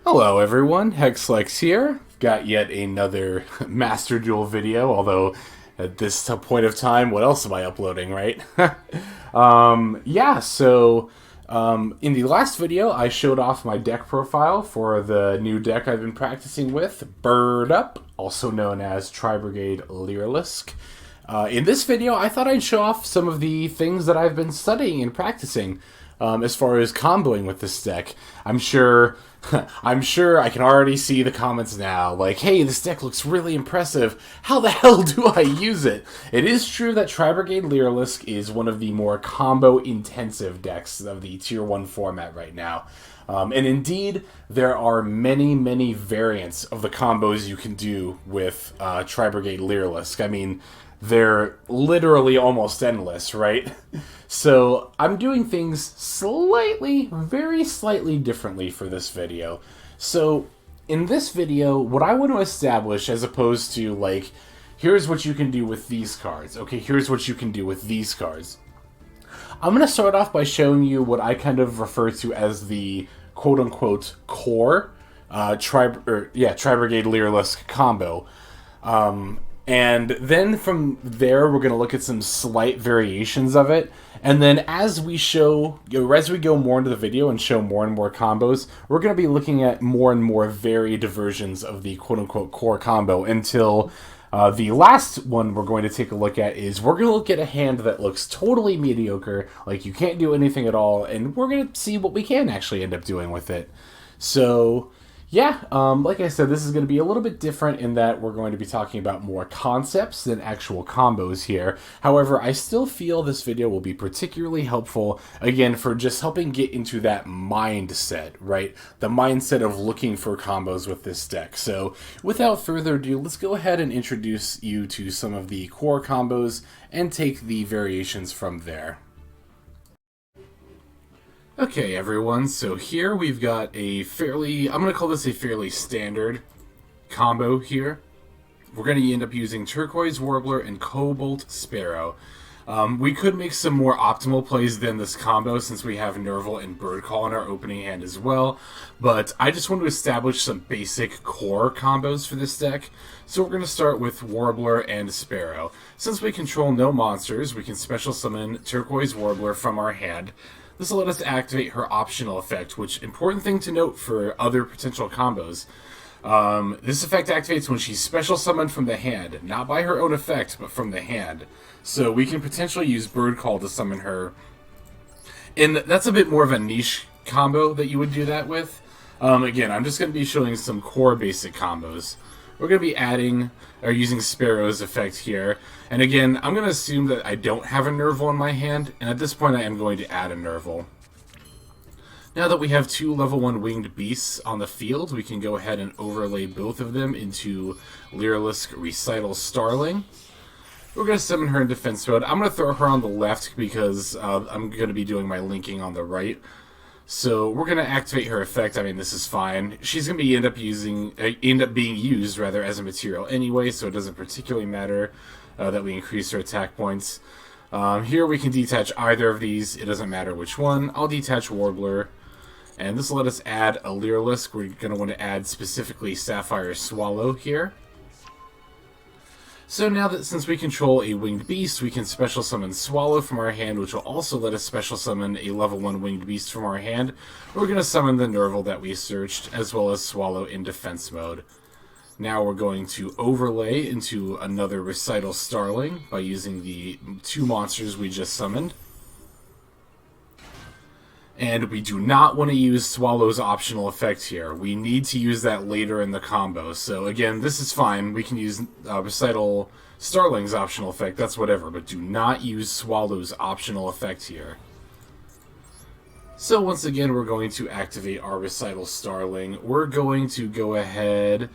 Hello everyone, Hexlex here. Got yet another Master Duel video, although at this point of time, what else am I uploading, right? In the last video, I showed off my deck profile for the new deck I've been practicing with, Bird Up, also known as Tri-Brigade Lyrilusc. In this video, I thought I'd show off some of the things that I've been studying and practicing as far as comboing with this deck. I'm sure I can already see the comments now, like, hey, this deck looks really impressive. How the hell do I use it? It is true that Tri-Brigade Lyrilusc is one of the more combo-intensive decks of the Tier 1 format right now. And indeed, there are many, many variants of the combos you can do with Tri-Brigade Lyrilusc. I mean, they're literally almost endless, right? So I'm doing things slightly, very slightly differently for this video. So in this video, what I want to establish, as opposed to like, here's what you can do with these cards, okay, here's what you can do with these cards. I'm going to start off by showing you what I kind of refer to as the quote-unquote core Tri-Brigade Lyrilusc combo. And then from there, we're going to look at some slight variations of it. And then as we go more into the video and show more and more combos, we're going to be looking at more and more varied versions of the quote-unquote core combo until the last one we're going to take a look at is we're going to look at a hand that looks totally mediocre, like you can't do anything at all, and we're going to see what we can actually end up doing with it. So yeah, like I said, this is going to be a little bit different in that we're going to be talking about more concepts than actual combos here. However, I still feel this video will be particularly helpful, again, for just helping get into that mindset, right? The mindset of looking for combos with this deck. So, without further ado, let's go ahead and introduce you to some of the core combos and take the variations from there. Okay, everyone, so here we've got I'm going to call this a fairly standard combo here. We're going to end up using Turquoise Warbler and Cobalt Sparrow. We could make some more optimal plays than this combo since we have Nerval and Bird Call in our opening hand as well, but I just want to establish some basic core combos for this deck. So we're going to start with Warbler and Sparrow. Since we control no monsters, we can special summon Turquoise Warbler from our hand. This will let us activate her optional effect, which, important thing to note for other potential combos. This effect activates when she's special summoned from the hand, not by her own effect, but from the hand. So we can potentially use Bird Call to summon her. And that's a bit more of a niche combo that you would do that with. Again, I'm just going to be showing some core basic combos. We're going to be using Sparrow's effect here. And again, I'm going to assume that I don't have a Nerval in my hand, and at this point I am going to add a Nerval. Now that we have two level 1 winged beasts on the field, we can go ahead and overlay both of them into Lyrilusc Recital Starling. We're going to summon her in defense mode. I'm going to throw her on the left because I'm going to be doing my linking on the right. So we're going to activate her effect. I mean, this is fine. She's going to be end up being used as a material anyway, so it doesn't particularly matter that we increase her attack points. Here we can detach either of these. It doesn't matter which one. I'll detach Warbler, and this will let us add a Lyrilusc. We're going to want to add specifically Sapphire Swallow here. So now that since we control a winged beast, we can special summon Swallow from our hand, which will also let us special summon a level 1 winged beast from our hand. We're going to summon the Nerval that we searched, as well as Swallow in defense mode. Now we're going to overlay into another Recital Starling by using the two monsters we just summoned. And we do not want to use Swallow's optional effect here. We need to use that later in the combo. So again, this is fine. We can use Recital Starling's optional effect. That's whatever. But do not use Swallow's optional effect here. So once again, we're going to activate our Recital Starling. We're going to go ahead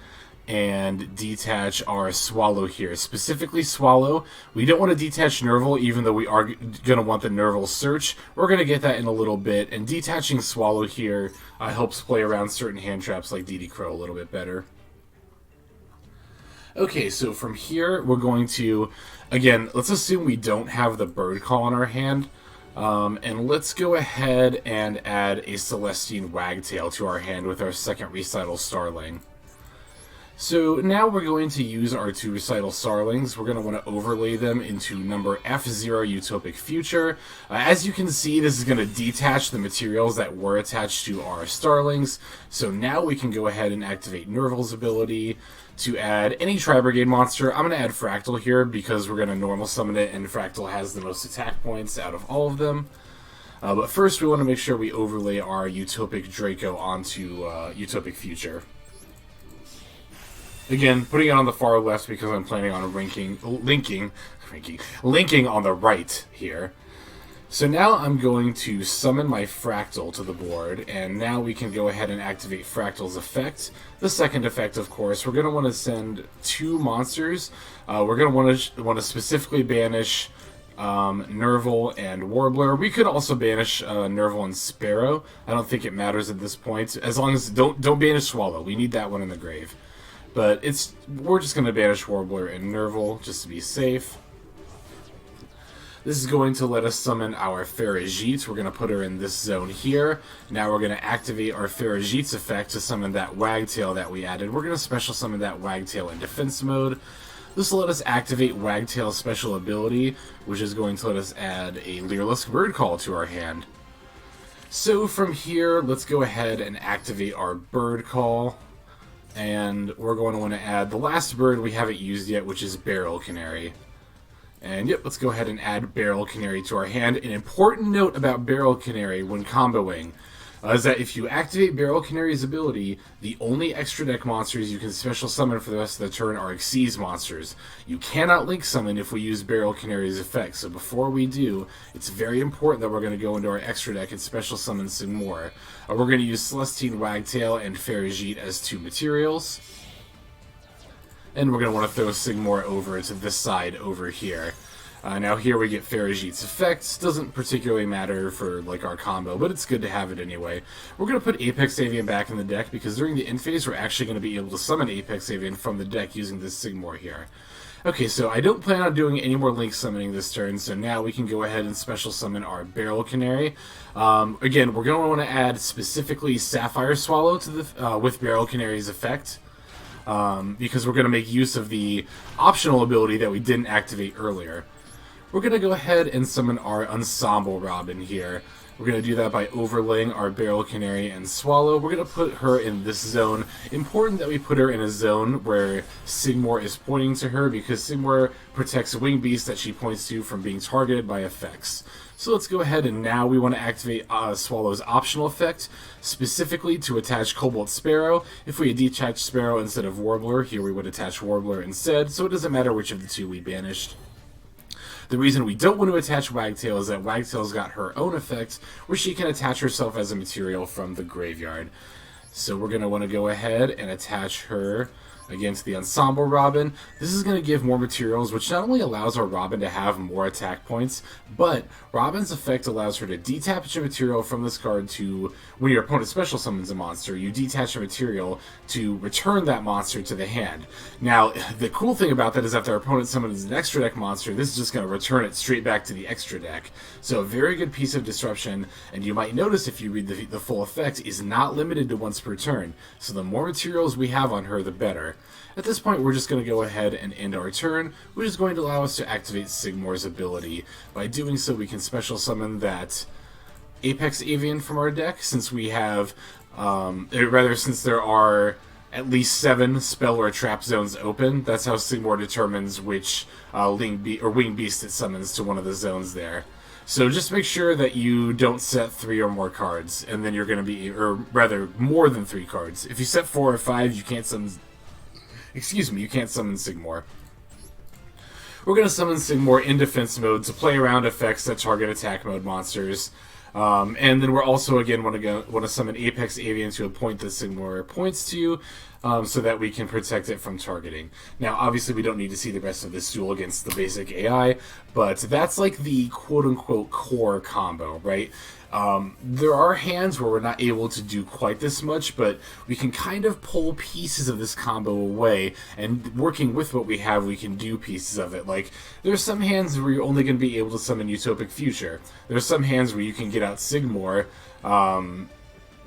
and detach our Swallow here. Specifically Swallow. We don't want to detach Nerval, even though we are going to want the Nerval search. We're going to get that in a little bit, and detaching Swallow here helps play around certain hand traps like DD Crow a little bit better. Okay, so from here, we're going to, again, let's assume we don't have the Bird Call in our hand. And let's go ahead and add a Celestine Wagtail to our hand with our second Recital Starling. So now we're going to use our two Recital Starlings. We're going to want to overlay them into number F0 Utopic Future. As you can see, this is going to detach the materials that were attached to our Starlings. So now we can go ahead and activate Nerval's ability to add any Tri-Brigade monster. I'm going to add Fraktall here because we're going to normal summon it, and Fraktall has the most attack points out of all of them. But first we want to make sure we overlay our Utopic Draco onto Utopic Future. Again, putting it on the far left because I'm planning on linking on the right here. So now I'm going to summon my Fraktall to the board, and now we can go ahead and activate Fraktall's effect. The second effect, of course, we're going to want to send two monsters. We're going to want to specifically banish Nerval and Warbler. We could also banish Nerval and Sparrow. I don't think it matters at this point, as long as don't banish Swallow. We need that one in the grave. But we're just going to banish Warbler and Nerval just to be safe. This is going to let us summon our Farajit. We're going to put her in this zone here. Now we're going to activate our Farajit's effect to summon that Wagtail that we added. We're going to special summon that Wagtail in defense mode. This will let us activate Wagtail's special ability, which is going to let us add a Lyrilusc Bird Call to our hand. So from here, let's go ahead and activate our Bird Call. And we're going to want to add the last bird we haven't used yet, which is Barrel Canary. And yep, let's go ahead and add Barrel Canary to our hand. An important note about Barrel Canary when comboing is that if you activate Barrel Canary's ability, the only extra deck monsters you can special summon for the rest of the turn are Xyz monsters. You cannot link summon if we use Barrel Canary's effect, so before we do, it's very important that we're going to go into our extra deck and special summon some more. We're going to use Celestine Wagtail and Farajit as two materials. And we're going to want to throw Sigmar over to this side over here. Now here we get Farajit's effects. Doesn't particularly matter for like our combo, but it's good to have it anyway. We're going to put Apex Avian back in the deck because during the end phase we're actually going to be able to summon Apex Avian from the deck using this Sigmar here. Okay, so I don't plan on doing any more link summoning this turn, so now we can go ahead and special summon our Barrel Canary. Again, we're going to want to add specifically Sapphire Swallow to the with Barrel Canary's effect. Because we're going to make use of the optional ability that we didn't activate earlier. We're going to go ahead and summon our Ensemble Robin here. We're going to do that by overlaying our Barrel Canary and Swallow. We're going to put her in this zone. Important that we put her in a zone where Sigmar is pointing to her, because Sigmar protects Winged Beast that she points to from being targeted by effects. So let's go ahead and now we want to activate Swallow's optional effect, specifically to attach Cobalt Sparrow. If we had detached Sparrow instead of Warbler, here we would attach Warbler instead, so it doesn't matter which of the two we banished. The reason we don't want to attach Wagtail is that Wagtail's got her own effect, where she can attach herself as a material from the graveyard. So we're going to want to go ahead and attach her against the Ensemble Robin. This is going to give more materials, which not only allows our Robin to have more attack points, but Robin's effect allows her to detach a material from this card to, when your opponent special summons a monster, you detach a material to return that monster to the hand. Now, the cool thing about that is that their opponent summons an extra deck monster, this is just going to return it straight back to the extra deck. So a very good piece of disruption, and you might notice if you read the full effect, is not limited to once per turn. So the more materials we have on her, the better. At this point, we're just going to go ahead and end our turn, which is going to allow us to activate Sigmar's ability. By doing so, we can special summon that Apex Avian from our deck, since we have, since there are at least 7 spell or trap zones open. That's how Sigmar determines which Winged Beast it summons to one of the zones there. So just make sure that you don't set 3 or more cards, and then you're going to be, or rather, more than 3 cards. If you set 4 or 5, you can't summon. You can't summon Sigmar. We're going to summon Sigmar in defense mode to play around effects that target attack mode monsters. And then we're also, again, want to summon Apex Avian to a point that Sigmar points to, so that we can protect it from targeting. Now, obviously, we don't need to see the rest of this duel against the basic AI, but that's like the quote-unquote core combo, right? There are hands where we're not able to do quite this much, but we can kind of pull pieces of this combo away, and working with what we have, we can do pieces of it. Like, there's some hands where you're only going to be able to summon Utopic Future. There's some hands where you can get out Sigmor,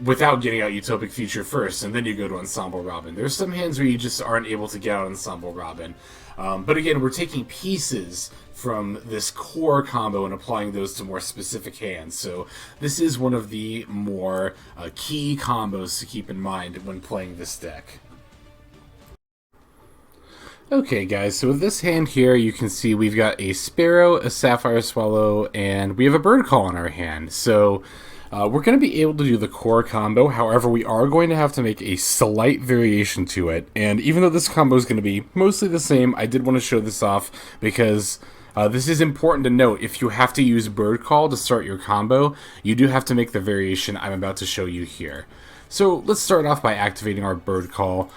without getting out Utopic Future first, and then you go to Ensemble Robin. There's some hands where you just aren't able to get out Ensemble Robin. But again, we're taking pieces from this core combo and applying those to more specific hands. So this is one of the more key combos to keep in mind when playing this deck. Okay guys, so with this hand here, you can see we've got a Sparrow, a Sapphire Swallow, and we have a Bird Call in our hand. So we're going to be able to do the core combo, however we are going to have to make a slight variation to it. And even though this combo is going to be mostly the same, I did want to show this off because this is important to note. If you have to use Bird Call to start your combo, you do have to make the variation I'm about to show you here. So let's start off by activating our Bird Call.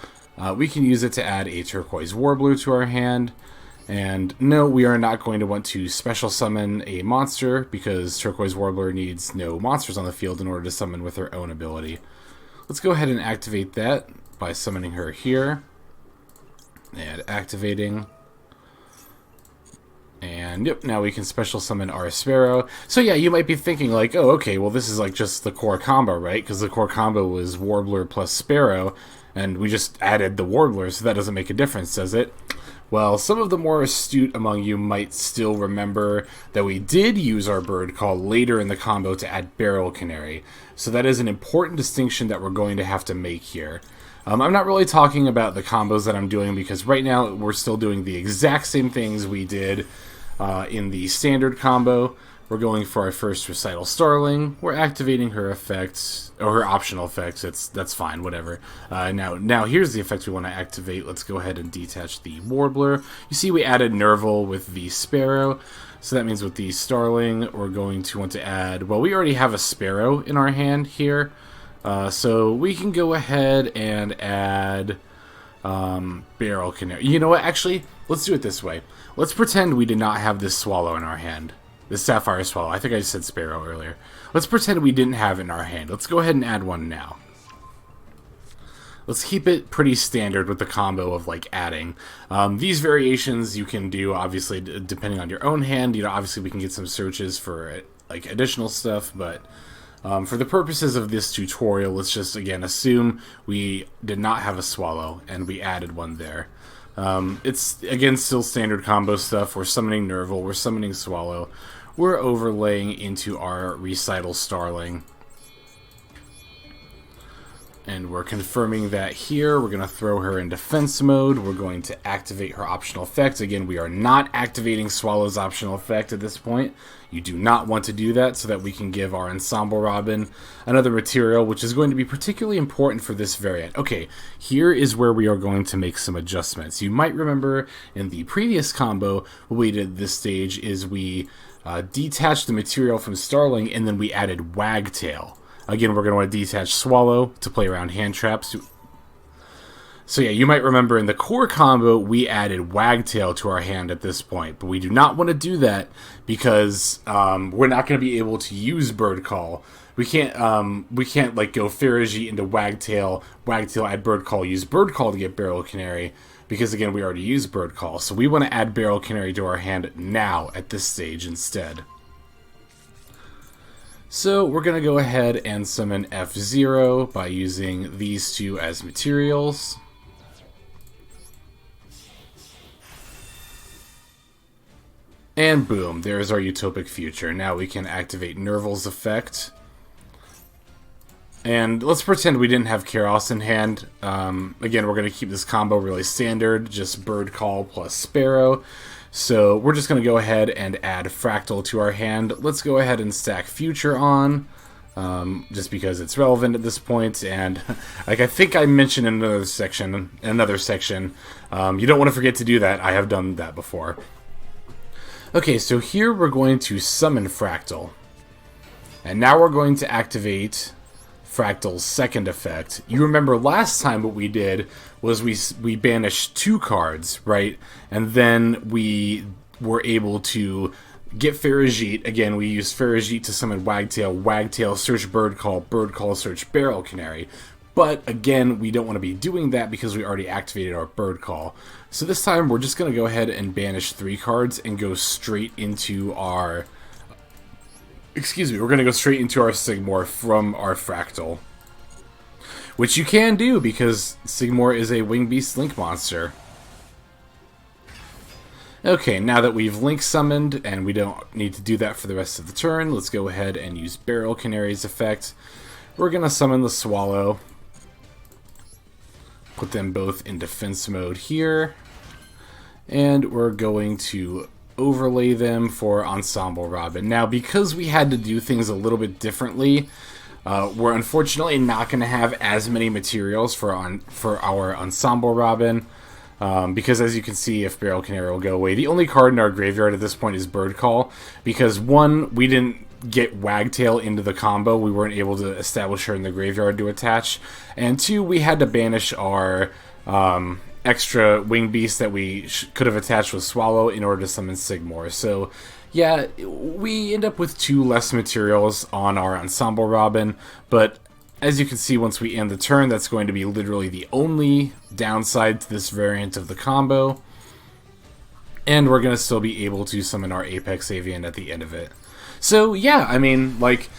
We can use it to add a Turquoise Warbler to our hand. And no, we are not going to want to special summon a monster because Turquoise Warbler needs no monsters on the field in order to summon with her own ability. Let's go ahead and activate that by summoning her here. And activating. And yep, now we can special summon our Sparrow. So yeah, you might be thinking like, oh, okay, well this is like just the core combo, right? Because the core combo was Warbler plus Sparrow, and we just added the Warbler, so that doesn't make a difference, does it? Well, some of the more astute among you might still remember that we did use our Bird Call later in the combo to add Barrel Canary. So that is an important distinction that we're going to have to make here. I'm not really talking about the combos that I'm doing because right now we're still doing the exact same things we did in the standard combo. We're going for our first Recital Starling. We're activating her effects, or her optional effects. That's fine, whatever. Now here's the effects we want to activate. Let's go ahead and detach the Warbler. You see we added Nerval with the Sparrow. So that means with the Starling, we're going to want to add... Well, we already have a Sparrow in our hand here. So we can go ahead and add Barrel Canary. You know what? Actually, let's do it this way. Let's pretend we did not have this Swallow in our hand. The Sapphire Swallow. I think I said Sparrow earlier. Let's pretend we didn't have it in our hand. Let's go ahead and add one now. Let's keep it pretty standard with the combo of like adding. These variations you can do obviously depending on your own hand. You know, obviously we can get some searches for like additional stuff, but for the purposes of this tutorial, let's just again assume we did not have a Swallow and we added one there. It's again still standard combo stuff. We're summoning Nerval, we're summoning Swallow, we're overlaying into our Recital Starling, and we're confirming that here. We're going to throw her in defense mode. We're going to activate her optional effect. Again, we are not activating Swallow's optional effect at this point. You do not want to do that so that we can give our Ensemble Robin another material, which is going to be particularly important for this variant. Okay, here is where we are going to make some adjustments. You might remember in the previous combo, what we did at this stage is we detached the material from Starling and then we added Wagtail. Again, we're going to want to detach Swallow to play around hand traps. So yeah, you might remember in the core combo, we added Wagtail to our hand at this point. But we do not want to do that because we're not going to be able to use Bird Call. We can't like go Ferigi into Wagtail, Wagtail add Bird Call, use Bird Call to get Barrel Canary. Because again, we already used Bird Call. So we want to add Barrel Canary to our hand now at this stage instead. So we're going to go ahead and summon F0 by using these two as materials. And boom, there's our Utopic Future. Now we can activate Nerval's effect. And let's pretend we didn't have Chaos in hand. Again, we're going to keep this combo really standard, just Bird Call plus Sparrow. So we're just going to go ahead and add Fraktall to our hand. Let's go ahead and stack Future on, just because it's relevant at this point. And like I think I mentioned in another section, you don't want to forget to do that. I have done that before. Okay, so here we're going to summon Fraktall. And now we're going to activate Fraktall's second effect. You remember last time what we did was we banished 2 cards, right? And then we were able to get Farajit. Again, we use Farajit to summon Wagtail. Wagtail search Bird Call. Bird Call search Barrel Canary. But again, we don't want to be doing that because we already activated our Bird Call. So this time we're just going to go ahead and banish 3 cards and go straight into our... Excuse me, we're going to go straight into our Sigmor from our Fraktall. Which you can do because Sigmor is a Wing Beast Link monster. Okay, now that we've Link summoned and we don't need to do that for the rest of the turn, let's go ahead and use Barrel Canary's effect. We're going to summon the Swallow. Put them both in defense mode here. And we're going to overlay them for Ensemble Robin. Now, because we had to do things a little bit differently, we're unfortunately not going to have as many materials for our Ensemble Robin. Because as you can see, if Barrel Canary will go away, the only card in our graveyard at this point is Bird Call. Because one, we didn't get Wagtail into the combo. We weren't able to establish her in the graveyard to attach. And 2, we had to banish our extra Wing Beast that we could have attached with Swallow in order to summon Sigmor. So yeah, we end up with 2 less materials on our Ensemble Robin, but as you can see, once we end the turn, that's going to be literally the only downside to this variant of the combo. And we're going to still be able to summon our Apex Avian at the end of it. So yeah, I mean, like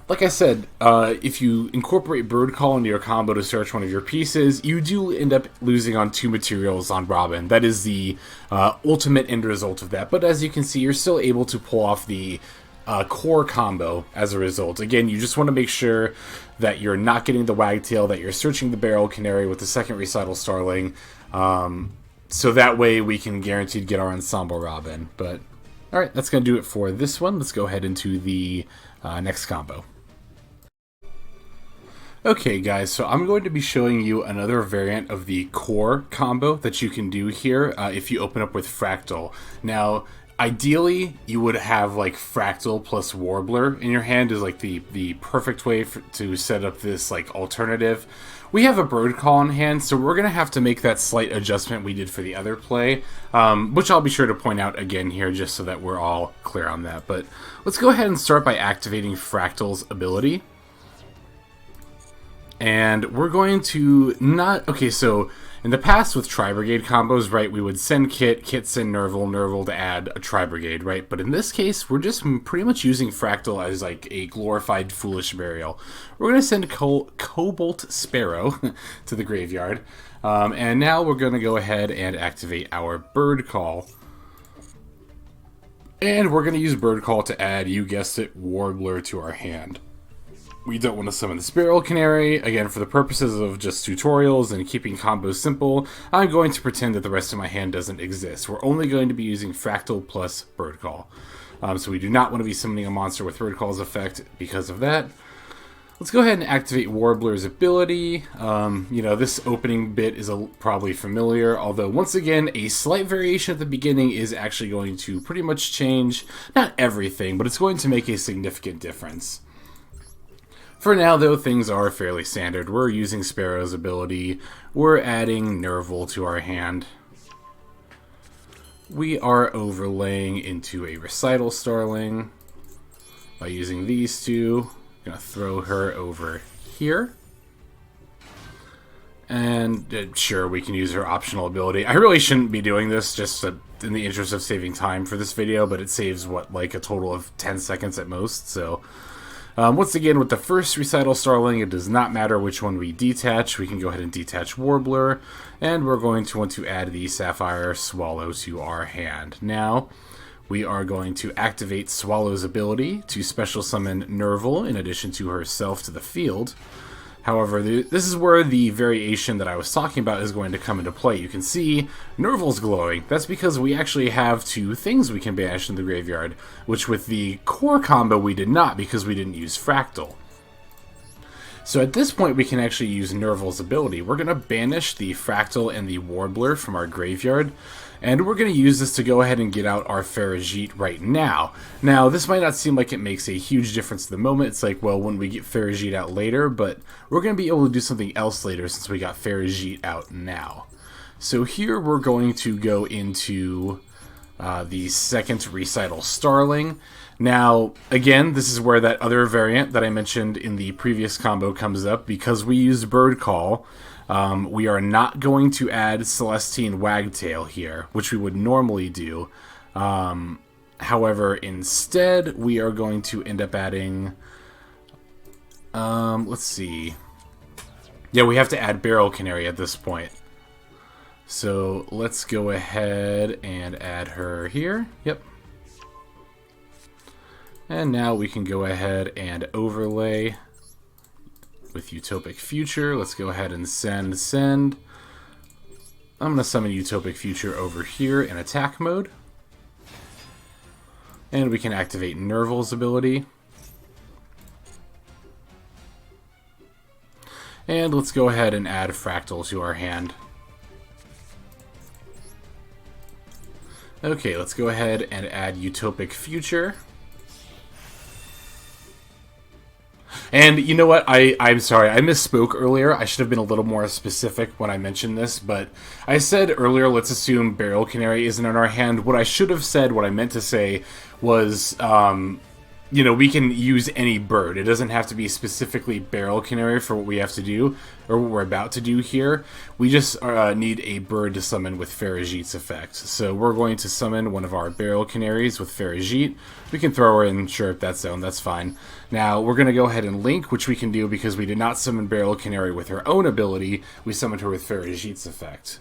I said, if you incorporate Bird Call into your combo to search one of your pieces, you do end up losing on 2 materials on Robin. That is the ultimate end result of that. But as you can see, you're still able to pull off the core combo as a result. Again, you just want to make sure that you're not getting the Wagtail, that you're searching the Barrel Canary with the second Recital Starling, so that way we can guaranteed get our Ensemble Robin. But alright, that's going to do it for this one. Let's go ahead into the next combo. Okay guys, so I'm going to be showing you another variant of the core combo that you can do here if you open up with Fraktall. Now, ideally, you would have like Fraktall plus Warbler in your hand is like the perfect way to set up this like alternative. We have a Bird Call in hand, so we're going to have to make that slight adjustment we did for the other play, which I'll be sure to point out again here just so that we're all clear on that. But let's go ahead and start by activating Fraktall's ability. And we're going to not... Okay, so in the past with Tri-Brigade combos, right, we would send Kit send Nerval to add a Tri-Brigade, right? But in this case, we're just pretty much using Fraktall as like a glorified Foolish Burial. We're going to send Cobalt Sparrow to the graveyard. And now we're going to go ahead and activate our Bird Call. And we're going to use Bird Call to add, you guessed it, Warbler to our hand. We don't want to summon the Barrel Canary. Again, for the purposes of just tutorials and keeping combos simple, I'm going to pretend that the rest of my hand doesn't exist. We're only going to be using Fraktall plus Bird Call. So we do not want to be summoning a monster with Bird Call's effect because of that. Let's go ahead and activate Warbler's ability. You know, this opening bit is probably familiar, although once again, a slight variation at the beginning is actually going to pretty much change, not everything, but it's going to make a significant difference. For now, though, things are fairly standard. We're using Sparrow's ability. We're adding Nerval to our hand. We are overlaying into a Recital Starling by using these 2. I'm going to throw her over here. And sure, we can use her optional ability. I really shouldn't be doing this just in the interest of saving time for this video, but it saves, what, like a total of 10 seconds at most, so... once again, with the first Recital Starling, it does not matter which one we detach. We can go ahead and detach Warbler, and we're going to want to add the Sapphire Swallow to our hand. Now, we are going to activate Swallow's ability to special summon Nerval in addition to herself to the field. However, this is where the variation that I was talking about is going to come into play. You can see Nerval's glowing. That's because we actually have 2 things we can banish in the graveyard, which with the core combo we did not because we didn't use Fraktall. So at this point we can actually use Nerval's ability. We're going to banish the Fraktall and the Warbler from our graveyard, and we're going to use this to go ahead and get out our Farajit right now. Now, this might not seem like it makes a huge difference at the moment. It's like, well, when we get Farajit out later, but we're going to be able to do something else later since we got Farajit out now. So here we're going to go into the second recital Starling. Now, again, this is where that other variant that I mentioned in the previous combo comes up. Because we used Bird Call, we are not going to add Celestine Wagtail here, which we would normally do. However, instead, we are going to end up adding... let's see. Yeah, we have to add Barrel Canary at this point. So let's go ahead and add her here. Yep. And now we can go ahead and overlay with Utopic Future. Let's go ahead and send. I'm going to summon Utopic Future over here in attack mode. And we can activate Nerval's ability. And let's go ahead and add Fraktall to our hand. Okay, let's go ahead and add Utopic Future. And you know what? I'm sorry, I misspoke earlier. I should have been a little more specific when I mentioned this, but I said earlier, let's assume Barrel Canary isn't in our hand. What I should have said, what I meant to say, was, you know, we can use any bird. It doesn't have to be specifically Barrel Canary for what we have to do, or what we're about to do here. We just need a bird to summon with Faragit's effect. So we're going to summon one of our Barrel Canaries with Faragit. We can throw her in, sure, at that zone, that's fine. Now, we're going to go ahead and link, which we can do because we did not summon Barrel Canary with her own ability. We summoned her with Faragit's effect.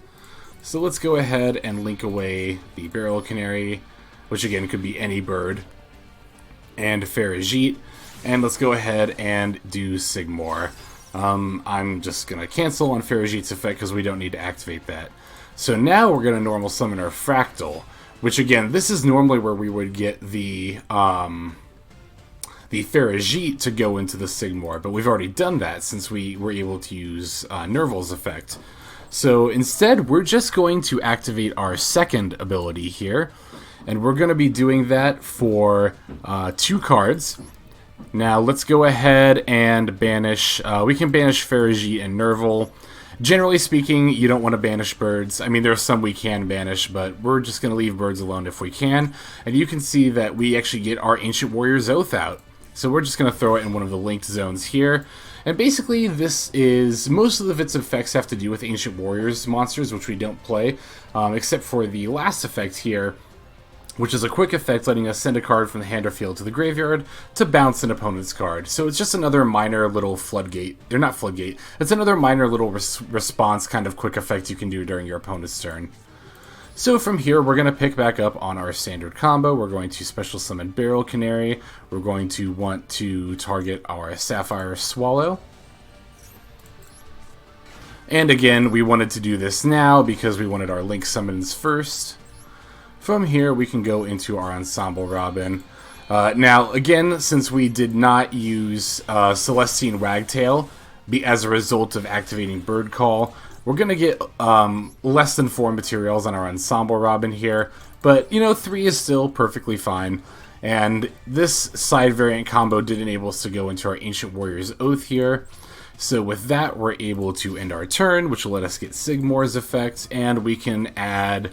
So let's go ahead and link away the Barrel Canary, which again could be any bird, and Faragit, and let's go ahead and do Sigmor. I'm just going to cancel on Faragit's effect because we don't need to activate that. So now we're going to normal summon our Fraktall, which again, this is normally where we would get the Faragit to go into the Sigmor, but we've already done that since we were able to use Nerval's effect. So instead, we're just going to activate our second ability here, and we're going to be doing that for 2 cards. Now let's go ahead and banish, we can banish Faragit and Nerval. Generally speaking, you don't want to banish birds. I mean, there are some we can banish, but we're just going to leave birds alone if we can. And you can see that we actually get our Ancient Warrior's Oath out. So we're just going to throw it in one of the linked zones here. And basically, this is, most of its effects have to do with Ancient Warriors monsters, which we don't play, except for the last effect here, which is a quick effect letting us send a card from the hand or field to the graveyard to bounce an opponent's card. So it's just another minor little floodgate. They're not floodgate. It's another minor little response kind of quick effect you can do during your opponent's turn. So from here, we're going to pick back up on our standard combo. We're going to special summon Barrel Canary. We're going to want to target our Sapphire Swallow. And again, we wanted to do this now because we wanted our Link summons first. From here, we can go into our Ensemble Robin. Now, again, since we did not use Celestine Wagtail as a result of activating Bird Call, we're going to get less than 4 materials on our Ensemble Robin here. But, you know, 3 is still perfectly fine. And this side variant combo did enable us to go into our Ancient Warrior's Oath here. So with that, we're able to end our turn, which will let us get Sigmor's effect, and we can add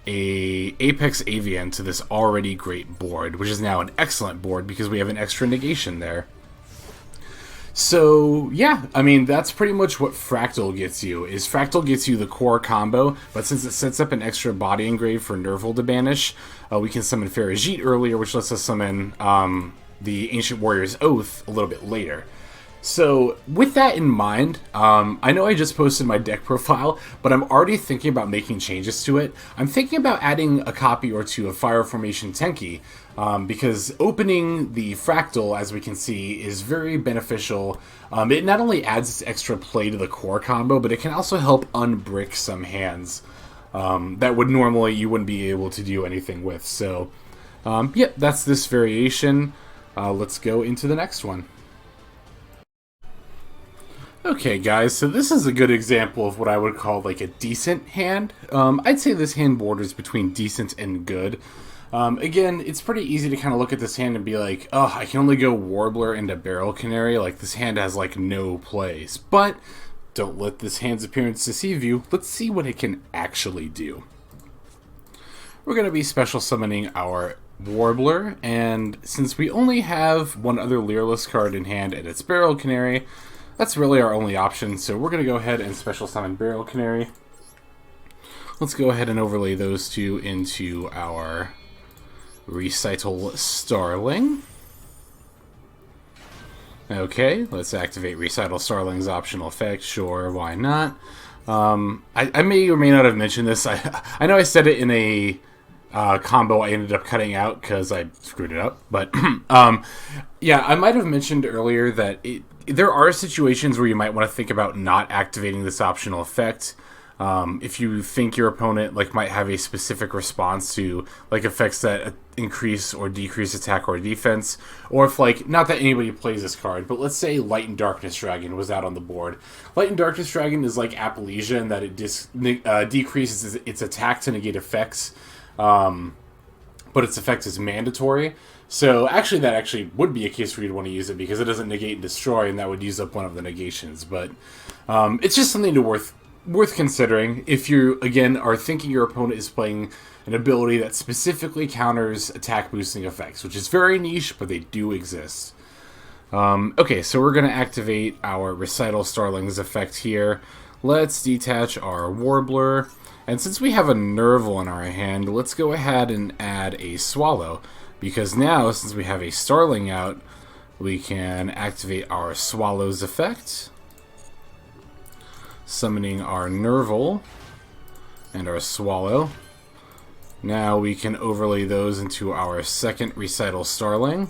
a Apex Avian to this already great board, which is now an excellent board because we have an extra negation there. So yeah, I mean, that's pretty much what Fraktall gets you. Is Fraktall gets you the core combo, but since it sets up an extra body engrave for Nerval to banish, we can summon Faragit earlier, which lets us summon the Ancient Warrior's Oath a little bit later. So, with that in mind, I know I just posted my deck profile, but I'm already thinking about making changes to it. I'm thinking about adding a copy or 2 of Fire Formation Tenki, because opening the Fraktall, as we can see, is very beneficial. It not only adds its extra play to the core combo, but it can also help unbrick some hands that would normally you wouldn't be able to do anything with. So, yeah, that's this variation. Let's go into the next one. Okay guys, so this is a good example of what I would call like a decent hand. I'd say this hand borders between decent and good. Again, it's pretty easy to kind of look at this hand and be like, oh, I can only go Warbler into Barrel Canary, like this hand has like no plays. But don't let this hand's appearance deceive you. Let's see what it can actually do. we're going to be special summoning our Warbler, and since we only have one other Lyrilusc card in hand and it's Barrel Canary, that's really our only option, so we're going to go ahead and special summon Barrel Canary. Let's go ahead and overlay those two into our Recital Starling. Okay, let's activate Recital Starling's optional effect. Sure, why not? I may or may not have mentioned this. I know I said it in a combo I ended up cutting out because I screwed it up. But yeah, I might have mentioned earlier that there are situations where you might want to think about not activating this optional effect. If you think your opponent might have a specific response to effects that increase or decrease attack or defense, or if not that anybody plays this card, but let's say Light and Darkness Dragon was out on the board. Light and Darkness Dragon is like Appalachia in that it decreases its attack to negate effects, but its effect is mandatory. So actually that actually would be a case where you'd want to use it because it doesn't negate and destroy, and that would use up one of the negations. But it's just something worth considering if you, again, are thinking your opponent is playing an ability that specifically counters attack boosting effects, which is very niche, but they do exist. Okay, so we're going to activate our Recital Starling's effect here. Let's detach our Warbler, and since we have a Nerval in our hand, let's go ahead and add a Swallow, because now, since we have a Starling out, we can activate our Swallow's effect, summoning our Nerval and our Swallow. Now we can overlay those into our second Recital Starling.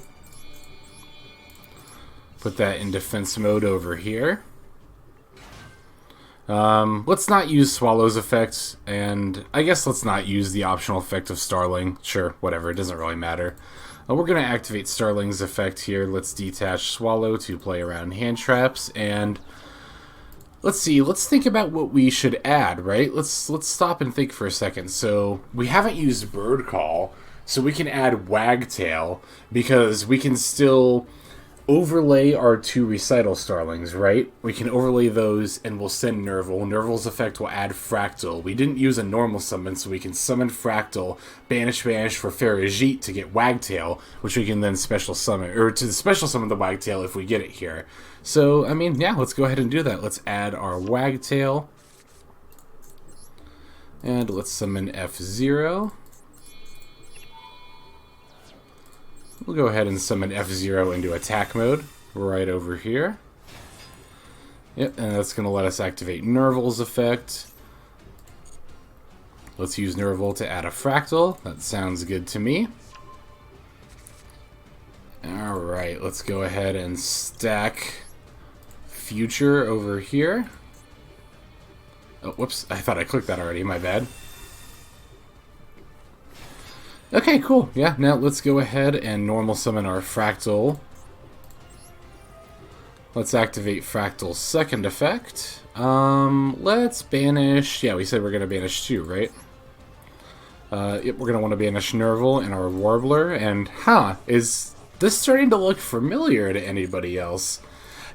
Put that in defense mode over here. Let's not use Swallow's effect, and I guess let's not use the optional effect of Starling. Sure, whatever, it doesn't really matter. We're going to activate Starling's effect here. Let's detach Swallow to play around hand traps, and let's see, let's think about what we should add, right? Let's stop and think for a second. So we haven't used Bird Call, so we can add Wagtail, because we can still overlay our two Recital Starlings, right? We can overlay those and we'll send Nerval. Nerval's effect will add Fraktall. We didn't use a normal summon, so we can summon Fraktall, banish for Farajit to get Wagtail, which we can then special summon, or to special summon the Wagtail if we get it here. So, I mean, yeah, let's go ahead and do that. Let's add our Wagtail. And let's summon F0. We'll go ahead and summon F0 into attack mode right over here. Yep, and that's going to let us activate Nerval's effect. Let's use Nerval to add a Fraktall. That sounds good to me. Alright, let's go ahead and stack Future over here. Oh, whoops, I thought I clicked that already, my bad. Okay, cool. Yeah, now let's go ahead and normal summon our Fraktall. Let's activate Fraktall's second effect. Let's banish... Yeah, we said we're going to banish two, right? Yep, we're going to want to banish Nerval and our Warbler. And, is this starting to look familiar to anybody else?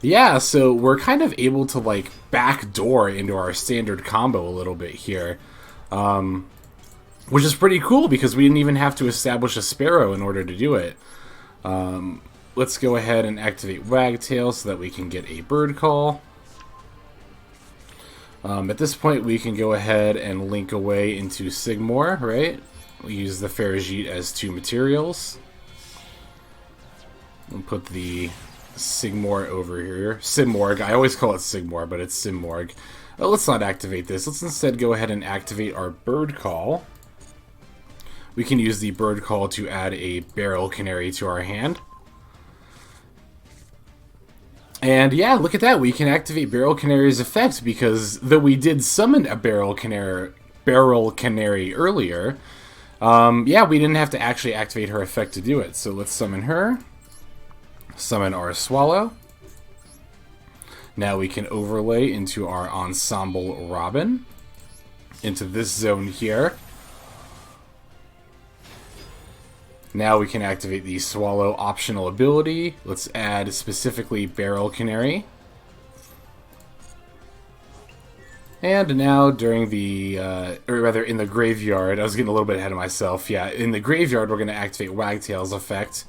Yeah, so we're kind of able to, backdoor into our standard combo a little bit here. Which is pretty cool because we didn't even have to establish a Sparrow in order to do it. Let's go ahead and activate Wagtail so that we can get a Bird Call. At this point, we can go ahead and link away into Sigmor, right? We use the Farajit as two materials. We'll put the Sigmor over here. Simorg. I always call it Sigmor, but it's Simorg. Let's not activate this. Let's instead go ahead and activate our Bird Call. We can use the Bird Call to add a Barrel Canary to our hand. And yeah, look at that. We can activate Barrel Canary's effect because though we did summon a Barrel Canary earlier, yeah, we didn't have to actually activate her effect to do it. So let's summon her. Summon our Swallow. Now we can overlay into our Ensemble Robin into this zone here. Now we can activate the Swallow optional ability. Let's add specifically Barrel Canary. And now during the, or rather in the graveyard, I was getting a little bit ahead of myself. Yeah, in the graveyard, we're going to activate Wagtail's effect,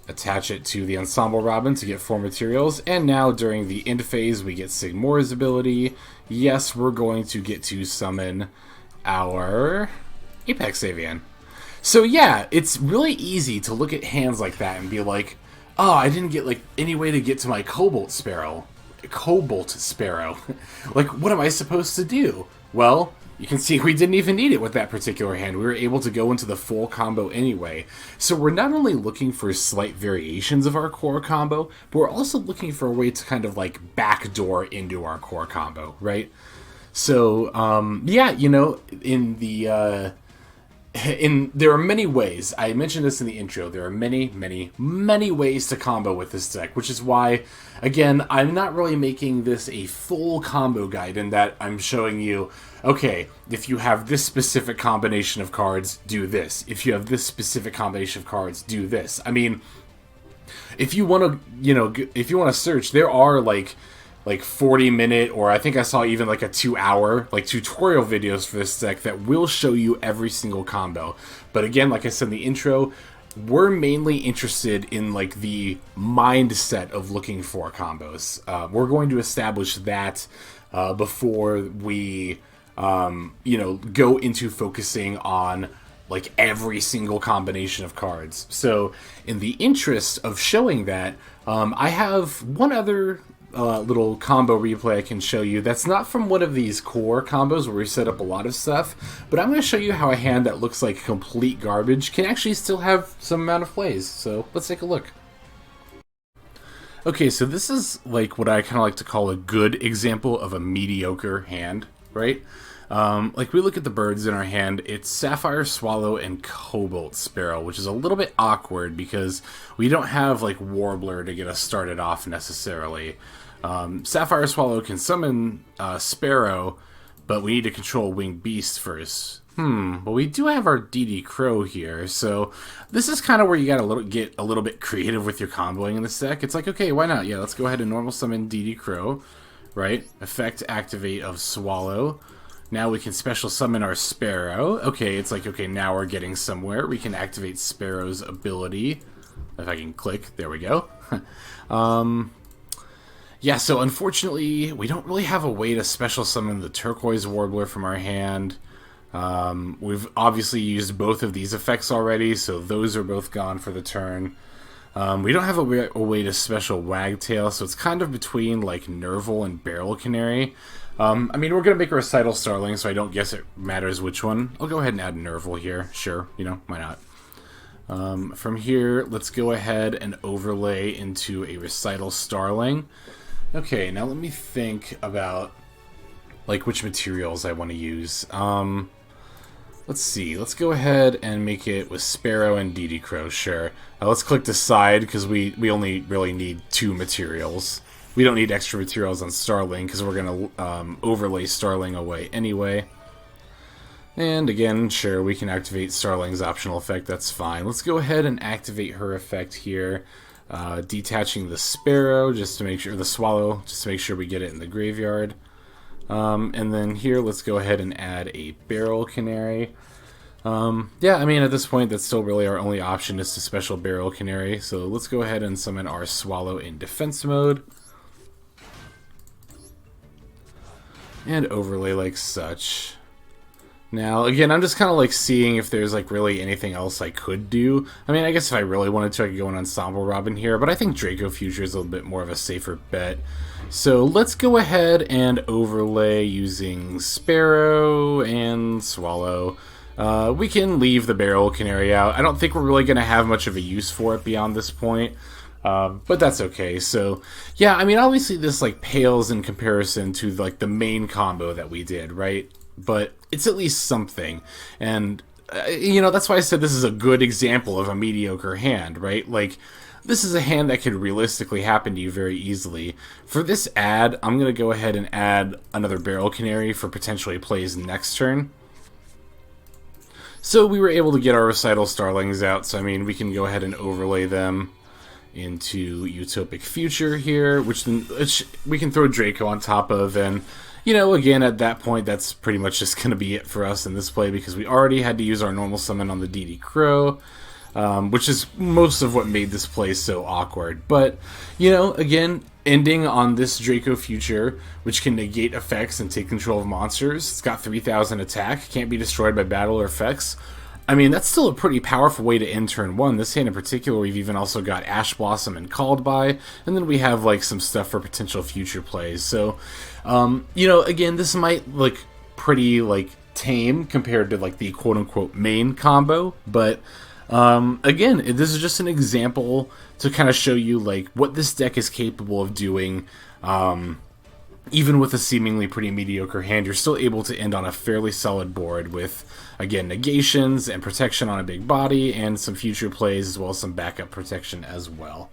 attach it to the Ensemble Robin to get 4 materials. And now during the end phase, we get Sigmore's ability. Yes, we're going to get to summon our Apex Avian. So yeah, it's really easy to look at hands like that and be like, oh, I didn't get like any way to get to my Cobalt Sparrow. Like, what am I supposed to do? Well, you can see we didn't even need it with that particular hand. We were able to go into the full combo anyway. So we're not only looking for slight variations of our core combo, but we're also looking for a way to kind of like backdoor into our core combo, right? So, yeah, you know, there are many ways. I mentioned this in the intro. There are many, many, many ways to combo with this deck, which is why, again, I'm not really making this a full combo guide in that I'm showing you, okay, if you have this specific combination of cards, do this. If you have this specific combination of cards, do this. I mean, if you want to, you know, if you want to search, there are like 40-minute, or I think I saw even like a 2-hour like tutorial videos for this deck that will show you every single combo. But again, like I said in the intro, we're mainly interested in like the mindset of looking for combos. We're going to establish that before we, you know, go into focusing on like every single combination of cards. So in the interest of showing that, I have one other little combo replay I can show you that's not from one of these core combos where we set up a lot of stuff, but I'm going to show you how a hand that looks like complete garbage can actually still have some amount of plays. So let's take a look. Okay, so this is like what I kind of like to call a good example of a mediocre hand, right? Like we look at the birds in our hand, it's Sapphire Swallow and Cobalt Sparrow, which is a little bit awkward because we don't have like Warbler to get us started off necessarily. Sapphire Swallow can summon Sparrow, but we need to control Winged Beast first. Well, we do have our DD Crow here, so this is kind of where you gotta get a little bit creative with your comboing in this deck. It's like, okay, why not? Yeah, let's go ahead and normal summon DD Crow, right? Effect activate of Swallow. Now we can special summon our Sparrow. Okay, it's like, okay, now we're getting somewhere. We can activate Sparrow's ability. If I can click, there we go. Yeah, so unfortunately, we don't really have a way to special summon the Turquoise Warbler from our hand. We've obviously used both of these effects already, so those are both gone for the turn. We don't have a way to special Wagtail, so it's kind of between like Nerval and Barrel Canary. I mean, we're going to make a Recital Starling, so I don't guess it matters which one. I'll go ahead and add Nerval here. Sure, you know, why not? From here, let's go ahead and overlay into a Recital Starling. Okay, now let me think about like which materials I want to use. Let's see. Let's go ahead and make it with Sparrow and DD Crow. Sure. Let's click Decide because we only really need 2 materials. We don't need extra materials on Starling because we're going to overlay Starling away anyway. And again, sure, we can activate Starling's optional effect. That's fine. Let's go ahead and activate her effect here. Detaching the Sparrow just to make sure, the Swallow, just to make sure we get it in the graveyard. And then here, let's go ahead and add a Barrel Canary. Yeah, I mean, at this point, that's still really our only option is to special Barrel Canary. So let's go ahead and summon our Swallow in defense mode. And overlay like such. Now, again, I'm just kind of like seeing if there's like really anything else I could do. I mean, I guess if I really wanted to, I could go an Ensemble Robin here, but I think Draco Future is a little bit more of a safer bet. So let's go ahead and overlay using Sparrow and Swallow. We can leave the Barrel Canary out. I don't think we're really going to have much of a use for it beyond this point. But that's okay. So yeah, I mean, obviously this like pales in comparison to like the main combo that we did, right? But it's at least something. And, you know, that's why I said this is a good example of a mediocre hand, right? Like, this is a hand that could realistically happen to you very easily. For this ad, I'm going to go ahead and add another Barrel Canary for potentially plays next turn. So we were able to get our Recital Starlings out, so I mean, we can go ahead and overlay them into Utopic Future here, which we can throw Draco on top of, and you know, again, at that point, that's pretty much just going to be it for us in this play, because we already had to use our normal summon on the DD Crow, which is most of what made this play so awkward. But, you know, again, ending on this Draco Future, which can negate effects and take control of monsters. It's got 3,000 attack, can't be destroyed by battle or effects. I mean, that's still a pretty powerful way to end turn 1. This hand in particular, we've even also got Ash Blossom and Called By, and then we have, like, some stuff for potential future plays. So, you know, again, this might look pretty, like, tame compared to, like, the quote-unquote main combo, but, again, this is just an example to kind of show you, like, what this deck is capable of doing. Even with a seemingly pretty mediocre hand, you're still able to end on a fairly solid board with, again, negations and protection on a big body, and some future plays, as well as some backup protection as well.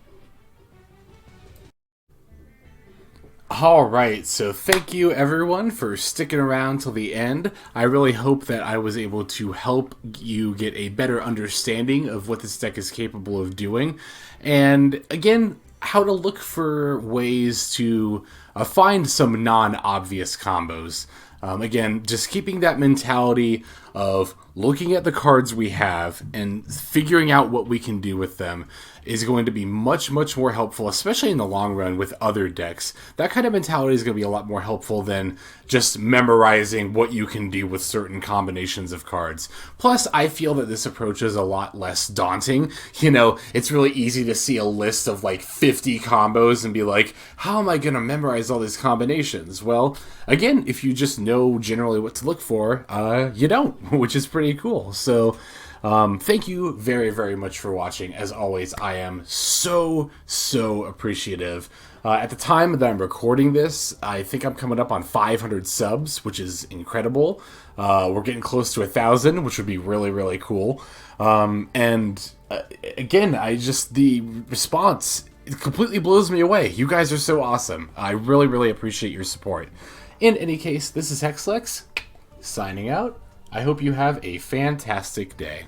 Alright, so thank you everyone for sticking around till the end. I really hope that I was able to help you get a better understanding of what this deck is capable of doing. And again, how to look for ways to find some non-obvious combos. Again, just keeping that mentality of looking at the cards we have and figuring out what we can do with them is going to be much, much more helpful, especially in the long run with other decks. That kind of mentality is going to be a lot more helpful than just memorizing what you can do with certain combinations of cards. Plus, I feel that this approach is a lot less daunting. You know, it's really easy to see a list of like 50 combos and be like, how am I going to memorize all these combinations? Well, again, if you just know generally what to look for, you don't, which is pretty cool. So, thank you very, very much for watching. As always, I am so appreciative. At the time that I'm recording this, I think I'm coming up on 500 subs, which is incredible. We're getting close to 1,000, which would be really, really cool. Again, the response, it completely blows me away. You guys are so awesome. I really, really appreciate your support. In any case, this is Hexlex, signing out. I hope you have a fantastic day.